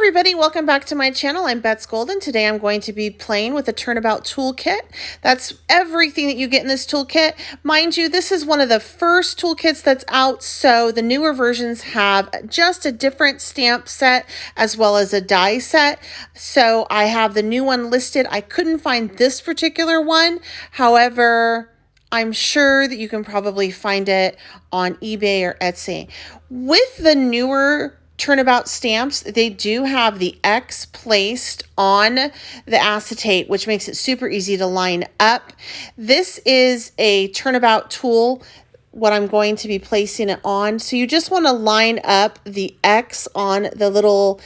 everybody, welcome back to my channel. I'm Bets Golden. Today I'm going to be playing with the Turnabout toolkit. That's everything that you get in this toolkit. Mind you, this is one of the first toolkits that's out, so the newer versions have just a different stamp set as well as a die set. So I have the new one listed. I couldn't find this particular one. However, I'm sure that you can probably find it on eBay or Etsy. With the newer Turnabout stamps, they do have the X placed on the acetate, which makes it super easy to line up. This is a Turnabout tool, what I'm going to be placing it on. So you just want to line up the X on the little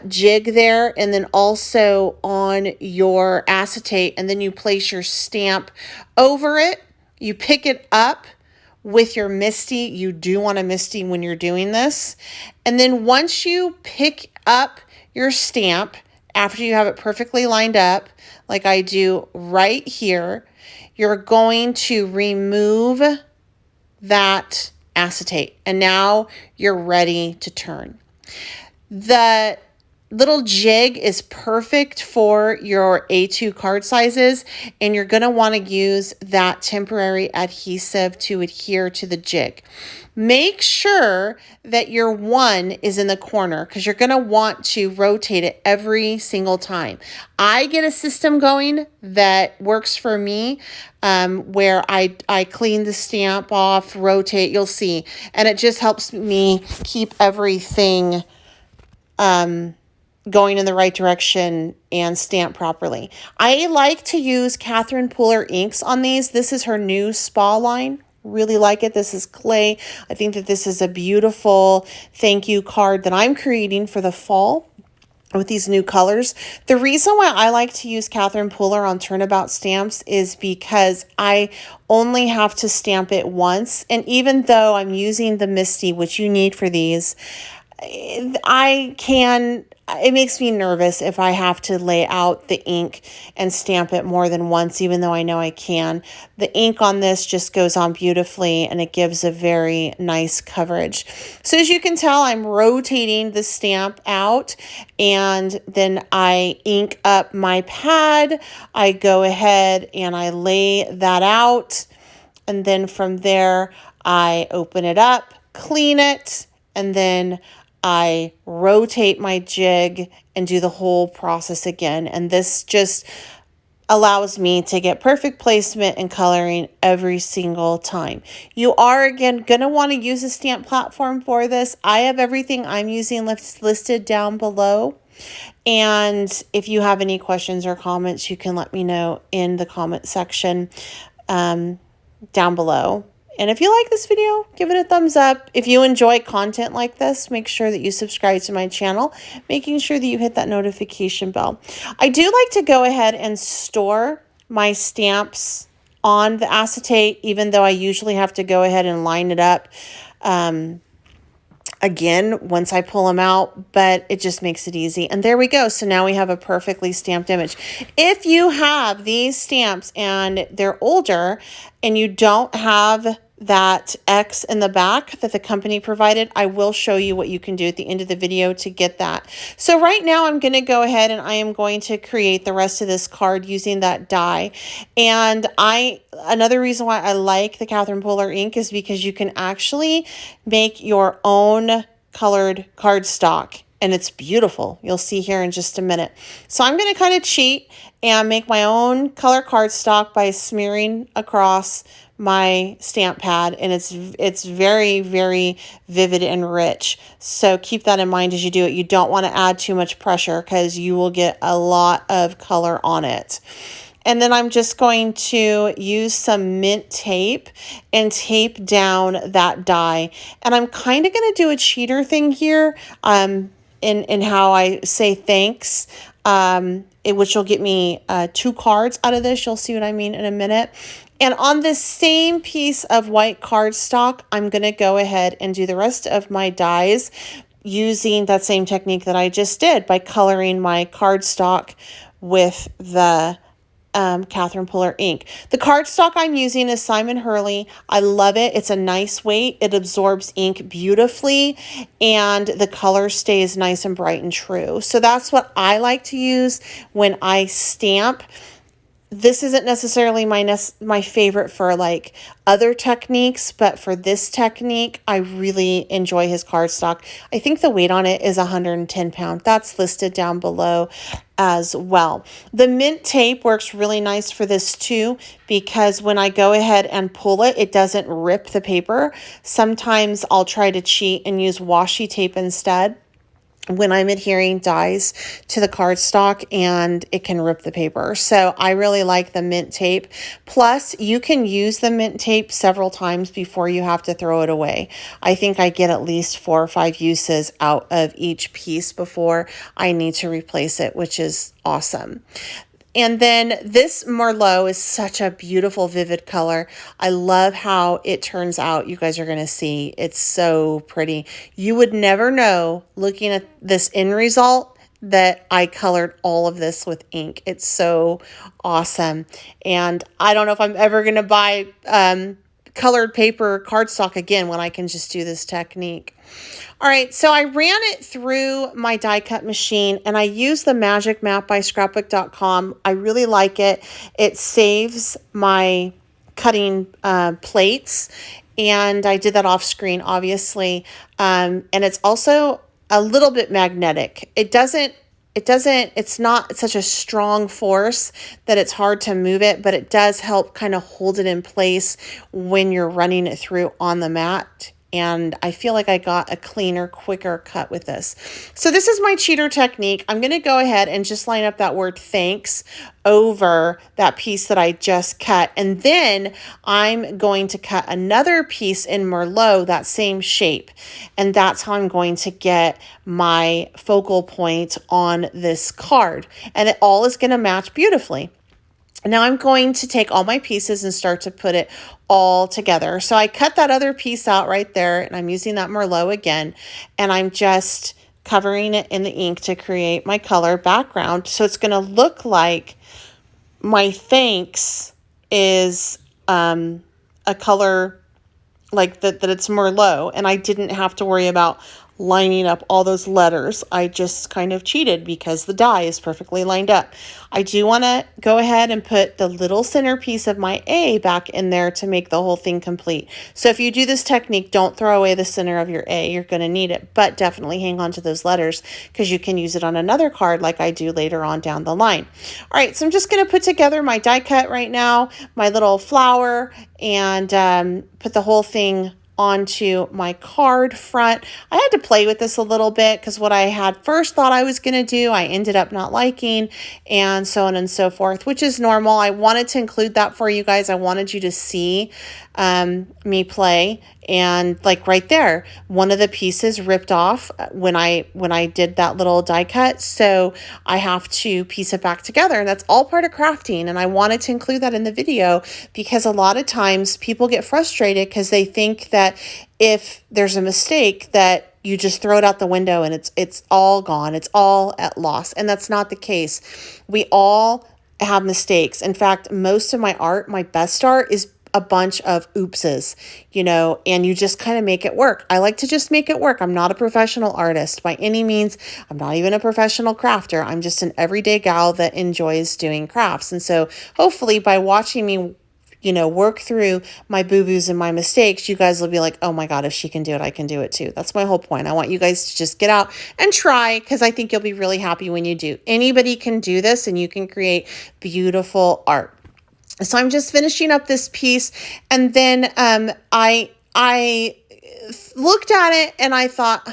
jig there, and then also on your acetate, and then you place your stamp over it. You pick it up with your MISTI. You do want a MISTI when you're doing this. And then once you pick up your stamp, after you have it perfectly lined up, like I do right here, you're going to remove that acetate. And now you're ready to turn. The little jig is perfect for your A2 card sizes, and you're going to want to use that temporary adhesive to adhere to the jig. Make sure that your one is in the corner because you're going to want to rotate it every single time. I get a system going that works for me where I clean the stamp off, rotate, you'll see, and it just helps me keep everything going in the right direction and stamp properly. I like to use Catherine Pooler inks on these. This is her new spa line. Really like it. This is clay. I think that this is a beautiful thank you card that I'm creating for the fall with these new colors. The reason why I like to use Catherine Pooler on Turnabout stamps is because I only have to stamp it once. And even though I'm using the MISTI, which you need for these, it makes me nervous if I have to lay out the ink and stamp it more than once, even though I know I can. The ink on this just goes on beautifully, and it gives a very nice coverage. So as you can tell, I'm rotating the stamp out, and then I ink up my pad. I go ahead and I lay that out, and then from there, I open it up, clean it, and then I rotate my jig and do the whole process again. And this just allows me to get perfect placement and coloring every single time. You are, again, going to want to use a stamp platform for this. I have everything I'm using listed down below. And if you have any questions or comments, you can let me know in the comment section down below. And if you like this video, give it a thumbs up. If you enjoy content like this, make sure that you subscribe to my channel, making sure that you hit that notification bell. I do like to go ahead and store my stamps on the acetate, even though I usually have to go ahead and line it up again once I pull them out, but it just makes it easy. And there we go. So now we have a perfectly stamped image. If you have these stamps and they're older and you don't have that X in the back that the company provided, I will show you what you can do at the end of the video to get that. So right now I'm going to go ahead and I am going to create the rest of this card using that die. And another reason why I like the Catherine Pooler ink is because you can actually make your own colored cardstock. And it's beautiful. You'll see here in just a minute. So I'm going to kind of cheat and make my own color cardstock by smearing across my stamp pad, and it's very, very vivid and rich. So keep that in mind as you do it. You don't want to add too much pressure because you will get a lot of color on it. And then I'm just going to use some mint tape and tape down that die. And I'm kind of going to do a cheater thing here in how I say thanks, which will get me 2 cards out of this. You'll see what I mean in a minute. And on this same piece of white cardstock, I'm going to go ahead and do the rest of my dies using that same technique that I just did by coloring my cardstock with the Catherine Puller ink. The cardstock I'm using is Simon Hurley. I love it. It's a nice weight. It absorbs ink beautifully, and the color stays nice and bright and true. So that's what I like to use when I stamp. This isn't necessarily my favorite for like other techniques, but for this technique, I really enjoy his cardstock. I think the weight on it is 110 pounds. That's listed down below as well. The mint tape works really nice for this too, because when I go ahead and pull it, it doesn't rip the paper. Sometimes I'll try to cheat and use washi tape instead when I'm adhering dies to the cardstock, and it can rip the paper. So I really like the mint tape. Plus, you can use the mint tape several times before you have to throw it away. I think I get at least 4 or 5 uses out of each piece before I need to replace it, which is awesome. And then this Merlot is such a beautiful, vivid color. I love how it turns out. You guys are going to see. It's so pretty. You would never know looking at this end result that I colored all of this with ink. It's so awesome. And I don't know if I'm ever going to buy colored paper cardstock again when I can just do this technique. All right, so I ran it through my die cut machine, and I used the Magic Map by scrapbook.com. I really like it. It saves my cutting plates, and I did that off screen, obviously. And it's also a little bit magnetic. It's not such a strong force that it's hard to move it, but it does help kind of hold it in place when you're running it through on the mat. And I feel like I got a cleaner, quicker cut with this. So this is my cheater technique. I'm going to go ahead and just line up that word thanks over that piece that I just cut. And then I'm going to cut another piece in Merlot, that same shape. And that's how I'm going to get my focal point on this card. And it all is going to match beautifully. Now I'm going to take all my pieces and start to put it all together. So I cut that other piece out right there, and I'm using that Merlot again, and I'm just covering it in the ink to create my color background. So it's going to look like my thanks is a color like that it's Merlot, and I didn't have to worry about lining up all those letters. I just kind of cheated because the die is perfectly lined up. I do want to go ahead and put the little centerpiece of my A back in there to make the whole thing complete. So if you do this technique, don't throw away the center of your A. You're going to need it, but definitely hang on to those letters because you can use it on another card like I do later on down the line. All right, so I'm just going to put together my die cut right now, my little flower, and put the whole thing onto my card front. I had to play with this a little bit because what I had first thought I was going to do, I ended up not liking, and so on and so forth, which is normal. I wanted to include that for you guys. I wanted you to see me play, and like right there, one of the pieces ripped off when I did that little die cut, so I have to piece it back together, and that's all part of crafting. And I wanted to include that in the video because a lot of times people get frustrated because they think that if there's a mistake that you just throw it out the window and it's all gone, it's all at loss, and that's not the case. We all have mistakes. In fact, most of my art, my best art, is a bunch of oopses, and you just kind of make it work. I like to just make it work. I'm not a professional artist by any means. I'm not even a professional crafter. I'm just an everyday gal that enjoys doing crafts. And so hopefully by watching me, work through my boo-boos and my mistakes, you guys will be like, oh my God, if she can do it, I can do it too. That's my whole point. I want you guys to just get out and try, because I think you'll be really happy when you do. Anybody can do this, and you can create beautiful art. So I'm just finishing up this piece, and then I looked at it and I thought,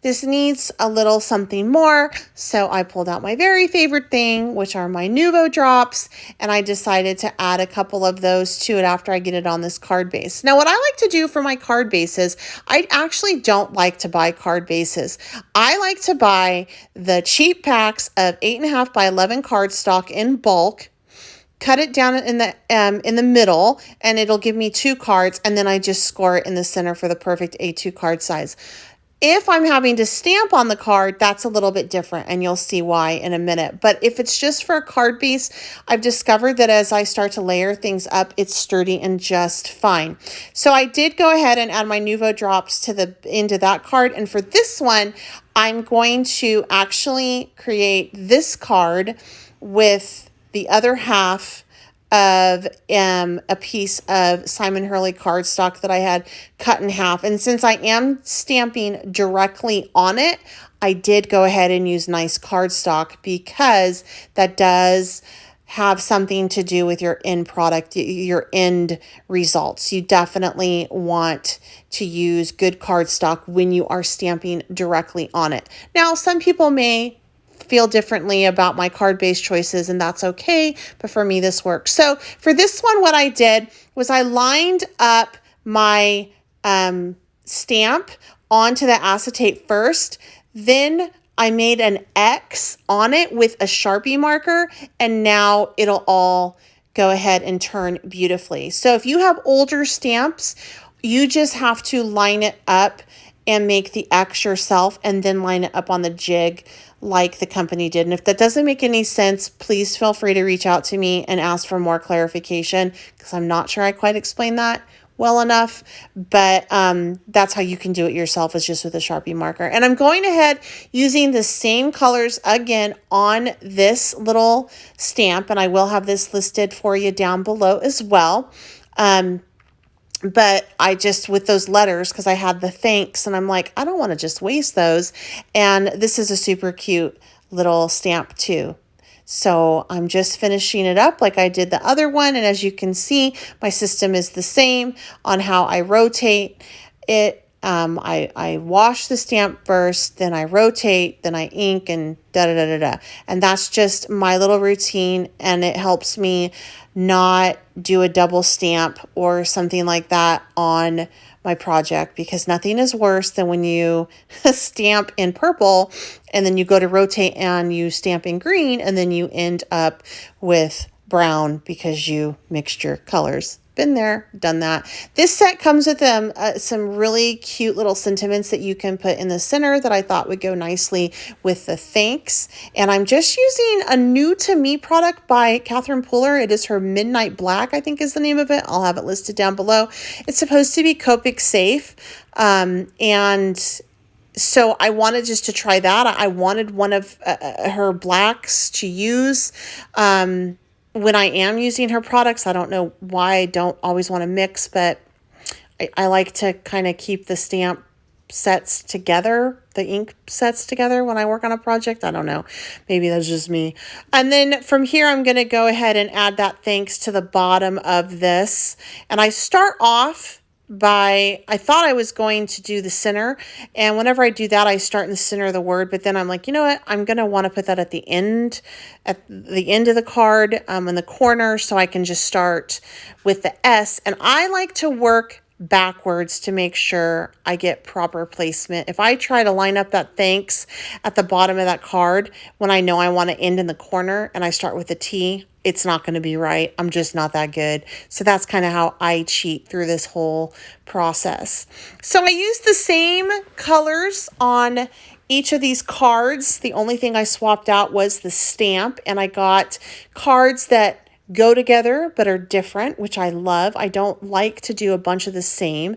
this needs a little something more. So I pulled out my very favorite thing, which are my Nouveau Drops, and I decided to add a couple of those to it after I get it on this card base. Now, what I like to do for my card bases, I actually don't like to buy card bases. I like to buy the cheap packs of 8.5 by 11 cardstock in bulk, cut it down in the middle, and it'll give me 2 cards, and then I just score it in the center for the perfect A2 card size. If I'm having to stamp on the card, that's a little bit different, and you'll see why in a minute. But if it's just for a card base, I've discovered that as I start to layer things up, it's sturdy and just fine. So I did go ahead and add my Nouveau Drops into that card. And for this one, I'm going to actually create this card with the other half of a piece of Simon Hurley cardstock that I had cut in half. And since I am stamping directly on it, I did go ahead and use nice cardstock because that does have something to do with your end product, your end results. You definitely want to use good cardstock when you are stamping directly on it. Now, some people may feel differently about my card-based choices, and that's okay, but for me, this works. So for this one, what I did was I lined up my stamp onto the acetate first, then I made an X on it with a Sharpie marker, and now it'll all go ahead and turn beautifully. So if you have older stamps, you just have to line it up and make the X yourself and then line it up on the jig like the company did. And if that doesn't make any sense, please feel free to reach out to me and ask for more clarification, because I'm not sure I quite explained that well enough, but that's how you can do it yourself, is just with a Sharpie marker. And I'm going ahead using the same colors again on this little stamp, and I will have this listed for you down below as well. But I just, with those letters, because I had the thanks, and I'm like, I don't want to just waste those. And this is a super cute little stamp too. So I'm just finishing it up like I did the other one. And as you can see, my system is the same on how I rotate it. I wash the stamp first, then I rotate, then I ink, and da-da-da-da-da. And that's just my little routine, and it helps me not do a double stamp or something like that on my project, because nothing is worse than when you stamp in purple and then you go to rotate and you stamp in green and then you end up with brown because you mixed your colors. Been there, done that. This set comes with some really cute little sentiments that you can put in the center that I thought would go nicely with the thanks. And I'm just using a new to me product by Catherine Pooler. It is her Midnight Black, I think is the name of it. I'll have it listed down below. It's supposed to be Copic safe. And so I wanted just to try that. I wanted one of her blacks to use. When I am using her products. I don't know why I don't always want to mix, but I like to kind of keep the stamp sets together, the ink sets together when I work on a project. I don't know. Maybe that's just me. And then from here, I'm going to go ahead and add that thanks to the bottom of this. And I start off by, I thought I was going to do the center, and whenever I do that, I start in the center of the word, but then I'm like, you know what, I'm going to want to put that at the end of the card, in the corner, so I can just start with the S. And I like to work backwards to make sure I get proper placement. If I try to line up that thanks at the bottom of that card when I know I want to end in the corner and I start with a T, it's not going to be right. I'm just not that good. So that's kind of how I cheat through this whole process. So I used the same colors on each of these cards. The only thing I swapped out was the stamp, and I got cards that go together but are different, which I love. I don't like to do a bunch of the same,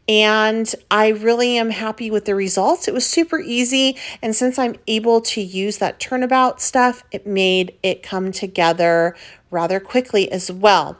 and I really am happy with the results. It was super easy, and since I'm able to use that Turnabout stuff, it made it come together rather quickly as well.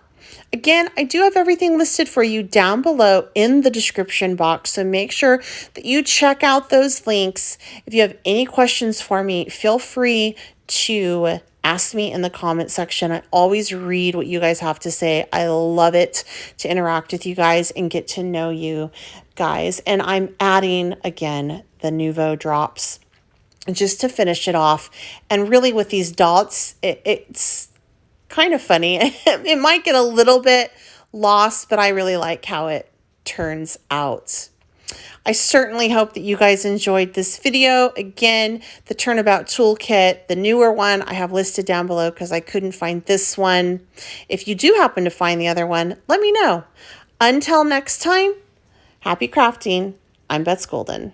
Again, I do have everything listed for you down below in the description box, so make sure that you check out those links. If you have any questions for me, feel free to ask me in the comment section. I always read what you guys have to say. I love it to interact with you guys and get to know you guys. And I'm adding, again, the Nouveau Drops just to finish it off. And really with these dots, it's kind of funny. It might get a little bit lost, but I really like how it turns out. I certainly hope that you guys enjoyed this video. Again, the Turnabout Toolkit, the newer one, I have listed down below because I couldn't find this one. If you do happen to find the other one, let me know. Until next time, happy crafting. I'm Beth Golden.